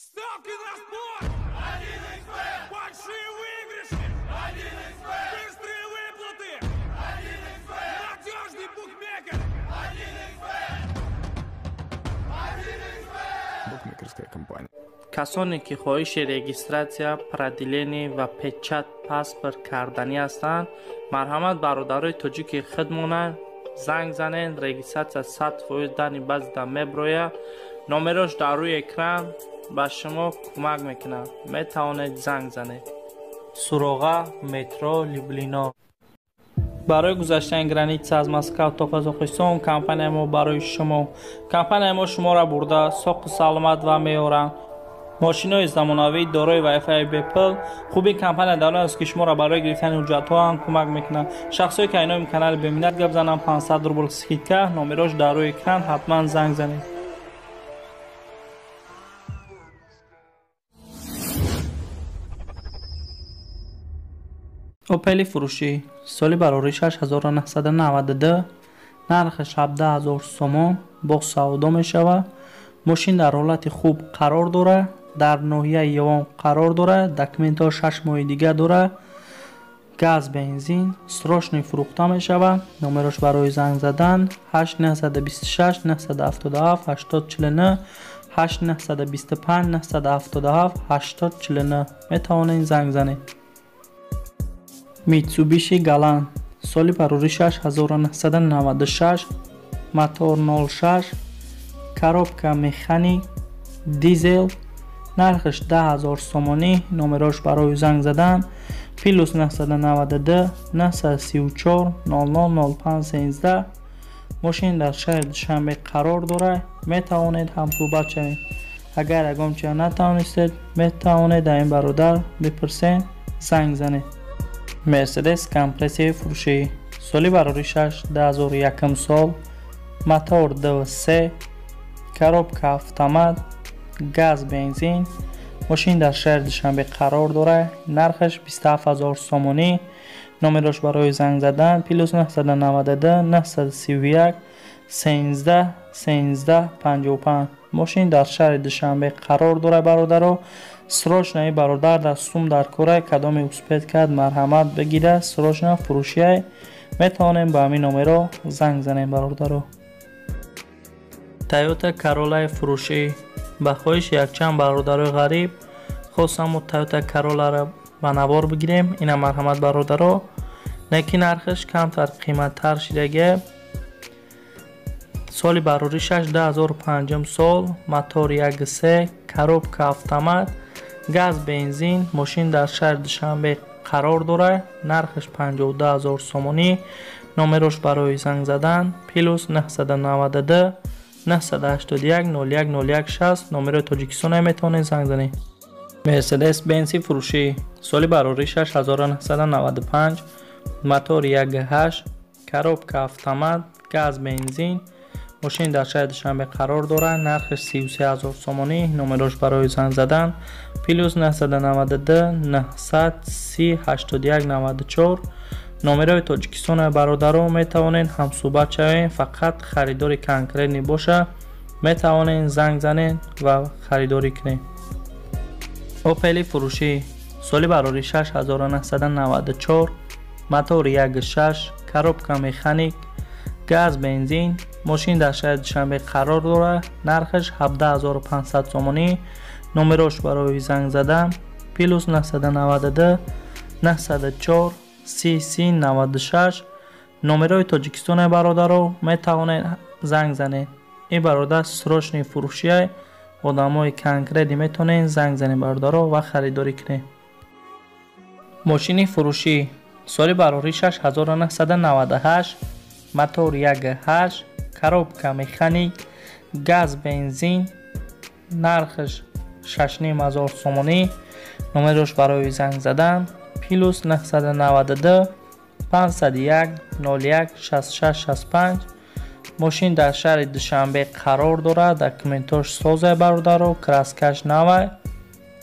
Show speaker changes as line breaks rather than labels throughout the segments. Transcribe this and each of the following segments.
Ставки на спорт! 1xBet! Большие выигрыши! 1xBet! Быстрые выплаты! 1xBet! Надежный букмекер! 1xBet! 1xBet!
Букмекерская компания.
کسانی که خواهش رجیستراسیا، پردیلینی و پچت پاسپورت کردنی هستند، مرحمت برادرای تاجیک خودمون زنگ زنین. رجیستراسیا 100% در بعض میبروه. نمرش در روی اکران به شما کمک میکنه. میتوانید زنگ زنید. سروغا مترو لیوبلینا. برای گذشتن گرانیت از مسکو تا قزاقستان کمپانی ما برای شما. کمپانی ما شما را برده ساخت سلامت و میارن. ماشین‌های زمانوی دارای وای فای بیپل. خوبی کمپانی دارن است که شما را برای گرفتن حجت‌ها هم کمک میکنه. شخصی که اینو کانال ببینید گپ زنم 500 روبل سکیتکا. نمرش در روی اکران حتما زنگ زنید. اوپل فروشی سالی برای 6992 نرخش 17000 سوم با سودا می شود. ماشین در حالت خوب قرار داره، در ناحیه یوان قرار داره، دکمنت ها 6 ماه دیگه داره. گاز بنزین سروشنی فروخته می شود. نمرش برای زنگ زدن 8926 977 8049 8925 977 8049 می توانید زنگ زنید. میتسوبیشی گالان سالی برای 6996 موتور 06 کاروبکا مکانیک دیزل نرخش 10000 سومانی. نمرش برای زنگ زدن +992 934 0005 13. ماشین در شهر دوشنبه قرار داره. میتوانید هم صحبت شوید. اگر اگام چه نتوانستید میتوانید این برادر بپرسید زنگ زنید. مرسدس کمپرسی فروشی سالی برای 2001 سال موتور 23 کاروبکا اتومات گاز بنزین. ماشین در شهر دوشنبه قرار داره. نرخش 27000 سومانی. نمرش برای زنگ زدن +992 931 13 13 55. ماشین در شهر دوشنبه قرار داره. برادر سروشنای برادر در سوم در کره کدام اسپید کرد مرحمت بگیره. سروشنا فروشی میتونیم با همین نمره زنگ زنیم. برادر تویوتا کرولا فروشی به خواهش یک چند برادر غریب خواستم تویوتا کرولا را به نوار بگیریم. این مرحمت برادر نکی نرخش کمتر قیمت تر شده. سالی برای 10005 سال موتور 1.3 کاروبکا اتومات گاز بنزین. ماشین در شهر دوشنبه قرار داره. نرخش 52000 سومانی. نمرش برای زنگ زدن +992 981 01 60. نمره تاجیکستان میتونید زنگ زنید. مرسدس بنز فروشی سالی برای 6995 موتور 1.8 کاروبکا اتومات گاز بنزین. ماشین در شهر دوشنبه قرار داره. نرخش 33000 سومانی. نمرش برای زنگ زدن +992 930 81 94. نمره تاجیکستان برادر میتوانید هم صحبت شوید. فقط خریداری کنکرنی باشه میتوانید زنگ زنید و خریداری کنید. اوپل فروشی سالی برای 6994 موتور 1.6 کاروبکا مکانیک گاز بنزین. ماشین در شهر دوشنبه قرار داره. نرخش 17500 سومانی. نمرش برای زنگ زدن +992 904 30 96. نمره تاجیکستان برادر میتوانید زنگ زنید. این برادر سروشنی فروشی آدمای کنکردی میتونید زنگ زنید برادر و خریداری کنید. ماشین فروشی سالی برای 6998 موتور 1.8 کاروبکا مکانیک گاز بنزین. نرخش 6500 سومانی. نمرش برای زنگ زدن +992 501 01 66 65. ماشین در شهر دوشنبه قرار داره. دکمنتاش سازه برادر و کراسکش نوه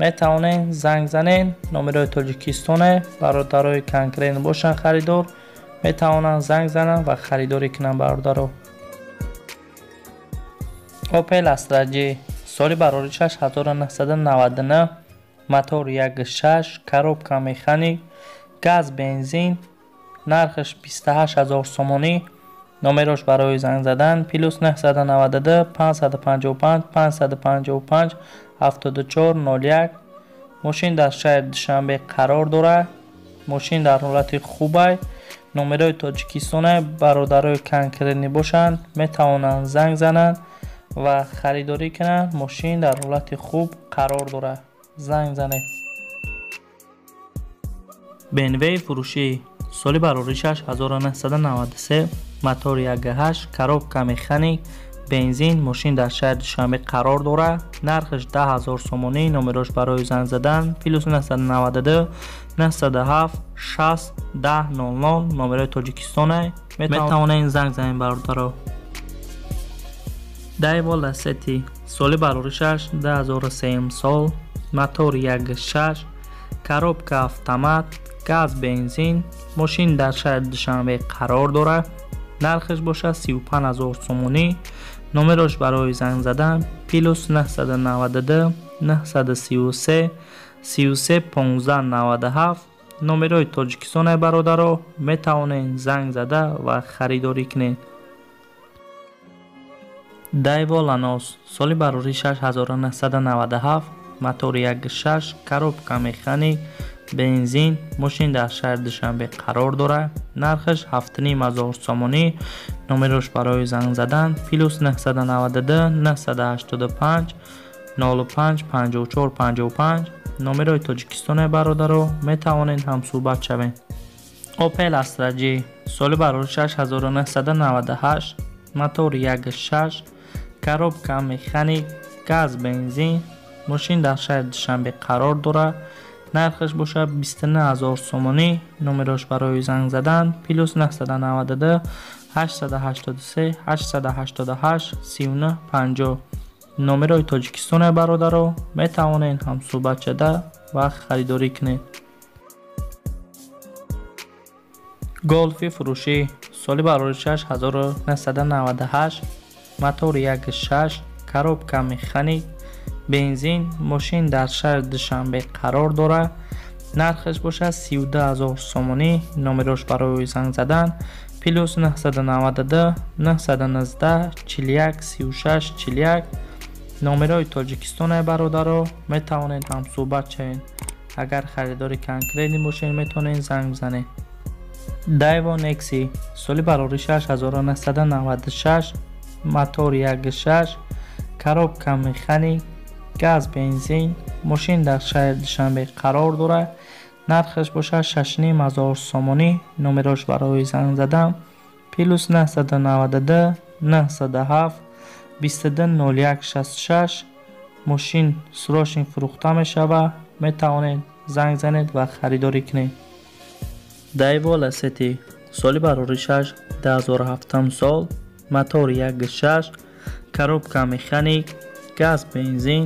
میتوانید زنگ زنید. نمره تاجیکستان برادرای کنکرین باشن خریدار میتوانند زنگ زنن و خریداری کنن برادر. اوپل استراجی соли бароришаш 1999, мотор 1.6, коробка механик, газ бензин, нархш 28000 сомонӣ. номерош барои занг задан +992 555 555 7401. мошин дар шаҳри Душанбе қарор дорад. мошин дар ҳолати хуб аст. номерои Тоҷикистон бародарои конкретни бошанд, метавонанд занг зананд ва харидорӣ кунанд. мошин дар ҳолати хуб қарор дорад. занг занед. BMW фурӯшӣ соли бароришаш 1993, мотор 1.8, коробка механик, бензин. мошин дар шаҳри Душанбе қарор дорад. нархш 10000 сомонӣ. номерош барои занг задан +992 907 60 1000. номерои Тоҷикистон метавонанд занг занед бародаро. Daewoo Lacetti соли бароришаш 2003 сол, мотор 1.6, коробка автомат, газ бензин. мошин дар шаҳри Душанбе қарор дорад. нархш бошад 35000 сомонӣ. номерош барои занг задан +992 933 33 1597. номерои Тоҷикистон бародаро, метавонед занг зада ва харидорӣ кунед. Daewoo Lanos соли бароришаш 1997, мотор 1.6, коробка механик, бензин. мошин дар шаҳри Душанбе қарор дорад. нархш 7500 сомонӣ. номерош барои занг задан +992 985 05 54 55. номерои Тоҷикистон бародаро, метавонед ҳамсӯҳбат шавед. Opel Astra J соли бароришаш 1998, мотор 1.6, коробка механик, газ бензин. мошин дар шаҳри Душанбе қарор дорад. нархш бошад 29000 сомонӣ. номерош барои занг задан +992 883 888 39 50. номерои Тоҷикистон бародаро, метавонед ҳамсӯҳбат шуда ва харидорӣ кунед. Golf фурӯшӣ соли бароришаш 1998, мотор 1.6, коробка механик, бензин. мошин дар шаҳри Душанбе қарор дорад. нархш бошад 32000 сомонӣ. номерош барои занг задан +992 919 41 36 41. номерои Тоҷикистон бародаро, метавонед ҳамсӯҳбат шавед. агар харидори конкретни бошед, метавонед занг занед. Daewoo Nexi соли бароришаш 1996, мотор 1.6, коробка механик, газ бензин. мошин дар шаҳри Душанбе қарор дорад. нархш бошад 6500 сомонӣ. номерош барои занг задан +992 907 22 01 66. мошин срочен фурӯхта мешавад. метавонед занг занед ва харидорӣ кунед. Daewoo Lacetti соли бароришаш 2007 сол, мотор 1.6, коробка механик, газ бензин.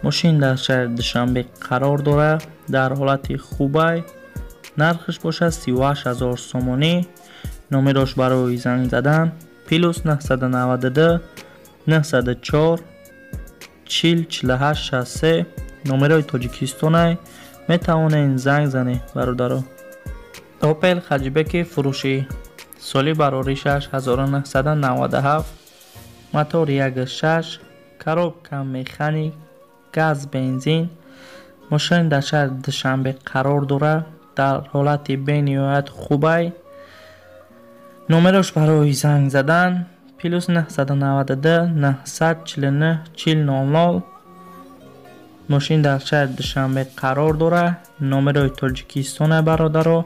мошин дар шаҳри Душанбе қарор дорад. дар ҳолати хуб аст. нархш бошад 38000 сомонӣ. номерош барои занг задан +992 904 40 48 63. номерои Тоҷикистон метавонед занг занед бародаро. Opel Hatchback фурӯшӣ соли бароришаш 1997, мотор 1.6, коробка механик, газ бензин. мошин дар шаҳри Душанбе қарор дорад. дар ҳолати бениҳоят хуб аст. номерош барои занг задан +992 949 4000. мошин дар шаҳри Душанбе қарор дорад. номерои Тоҷикистон бародаро,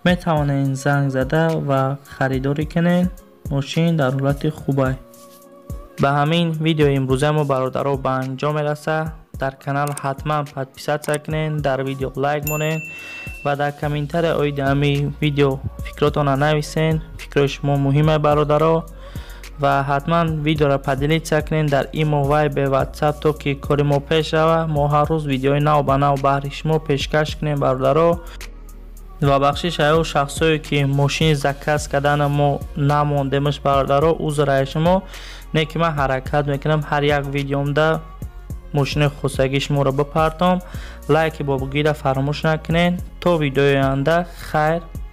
метавонед занг зада ва харидорӣ кунед. мошин дар ҳолати хуб аст. ба ҳамин видеои имрӯзаи мо бародаро ба анҷом мерасад. дар канал ҳатман подписатсия кунед, дар видео лайк монед ва дар комментария оиди ҳамин видео фикротона нависед. фикрои шумо муҳим аст бародаро. ва ҳатман видеоро поделитсия кунед дар имо, вайбер, ватсап, то ки кори мо пеш рава. мо ҳар рӯз видеои нав ба нав баҳри шумо пешкаш кунем бародаро. ва бахшиш аю шахсое ки мошини заказ кардана мо намондемаш бародаро, узр ай шумо. не ки ман ҳаракат мекунам ҳар як видеомда ماشین خودسگی شما را بپرتم. لایک با بگیره فراموش نکنین. تا ویدیوی آینده خیر.